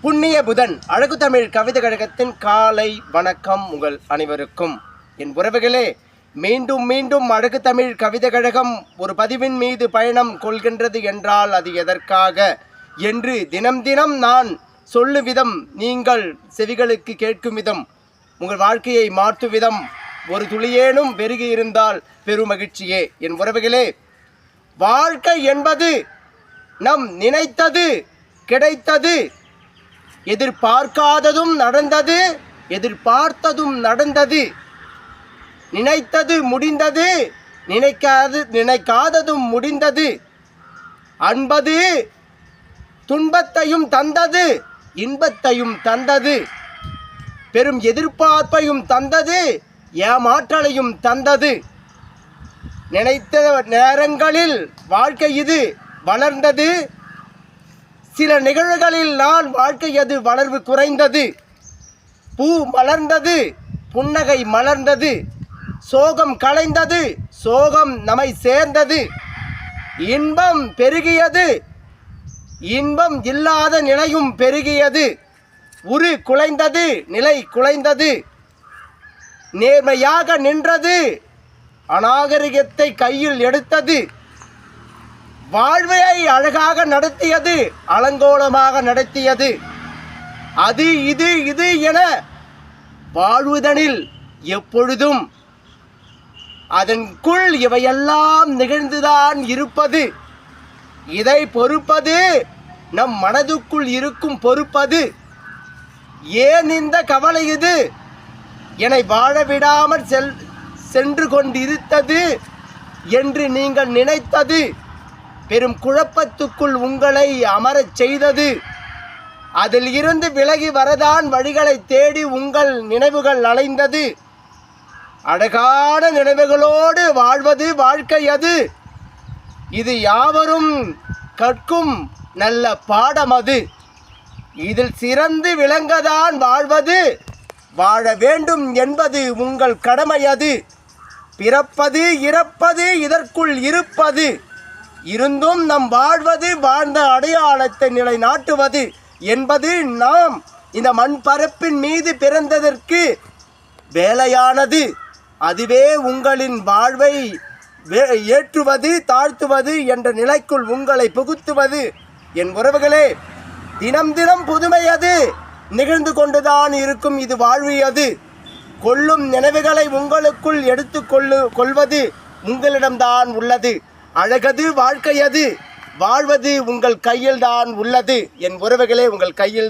புண்ணிய புதன் அழகு தமிழ் கவிதை கழகத்தின் காலை வணக்கம் உங்கள் அனைவருக்கும். என் உறவுகளே, மீண்டும் மீண்டும் அழகு தமிழ் கவிதை கழகம் ஒரு பதிவின் மீது பயணம் கொள்கின்றது என்றால் அது எதற்காக என்று தினம் தினம் நான் சொல்லும் விதம், நீங்கள் செவிகளுக்கு கேட்கும் விதம், உங்கள் வாழ்க்கையை மாற்றும் விதம் ஒரு துளியேனும் பெருகி இருந்தால் பெருமகிழ்ச்சியே. என் உறவுகளே, வாழ்க்கை என்பது நம் நினைத்தது கிடைத்தது, எதிர்பார்க்காததும் நடந்தது, எதிர்பார்த்ததும் நடந்தது, நினைத்தது முடிந்தது, நினைக்காததும் முடிந்தது. அன்பது துன்பத்தையும் தந்தது, இன்பத்தையும் தந்தது, பெரும் எதிர்பார்ப்பையும் தந்தது, ஏமாற்றலையும் தந்தது. நினைத்த நேரங்களில் வாழ்க்கை இது வளர்ந்தது, சில நிகழ்வுகளில் நான் வாழ்க்கை அது வளர்வு குறைந்தது. பூ மலர்ந்தது, புன்னகை மலர்ந்தது, சோகம் கலைந்தது, சோகம் நம்மை சேர்ந்தது. இன்பம் பெருகியது, இன்பம் இல்லாத நிலையும் பெருகியது. உரு குலைந்தது, நிலை குலைந்தது. நேர்மையாக நின்றது, அநாகரிகத்தை கையில் எடுத்தது. வாழ்வை அழகாக நடத்தியது, அலங்கோலமாக நடத்தியது. அது இது இது என வாழ்வதனில் எப்பொழுதும் அதற்குள் இவையெல்லாம் நிகழ்ந்துதான் இருப்பது. இதை பொறுப்பது நம் மனதுக்குள் இருக்கும் பொறுப்பது. ஏன் இந்த கவலை இது என்னை வாழ விடாமல் சென்று கொண்டிருத்தது என்று நீங்கள் நினைத்தது பெரும் குழப்பத்துக்குள் உங்களை அமரச் செய்தது. அதில் இருந்து விலகி வரதான் வழிகளை தேடி உங்கள் நினைவுகள் அலைந்தது. அழகான நினைவுகளோடு வாழ்வது வாழ்க்கை அது. இது யாவரும் கற்கும் நல்ல பாடம் அது. இதில் சிறந்து விளங்கதான் வாழ்வது, வாழ வேண்டும் என்பது உங்கள் கடமை அது. பிறப்பது இறப்பது இதற்குள் இருப்பது, இருந்தும் நம் வாழ்வது வாழ்ந்த அடையாளத்தை நிலைநாட்டுவது என்பது நாம் இந்த மண் பரப்பின் மீது பிறந்ததற்கு வேலையானது. அதுவே உங்களின் வாழ்வை ஏற்றுவது, தாழ்த்துவது என்ற நிலைக்குள் உங்களை புகுத்துவது. என் உறவுகளே, தினம் தினம் புதுமை அது நிகழ்ந்து கொண்டுதான் இருக்கும். இது வாழ்வியது. கொள்ளும் நினைவுகளை உங்களுக்குள் எடுத்து கொள்வது உங்களிடம்தான் உள்ளது. அழகது வாழ்க்கையது, வாழ்வது உங்கள் கையில்தான் உள்ளது. என் உறவுகளே, உங்கள் கையில்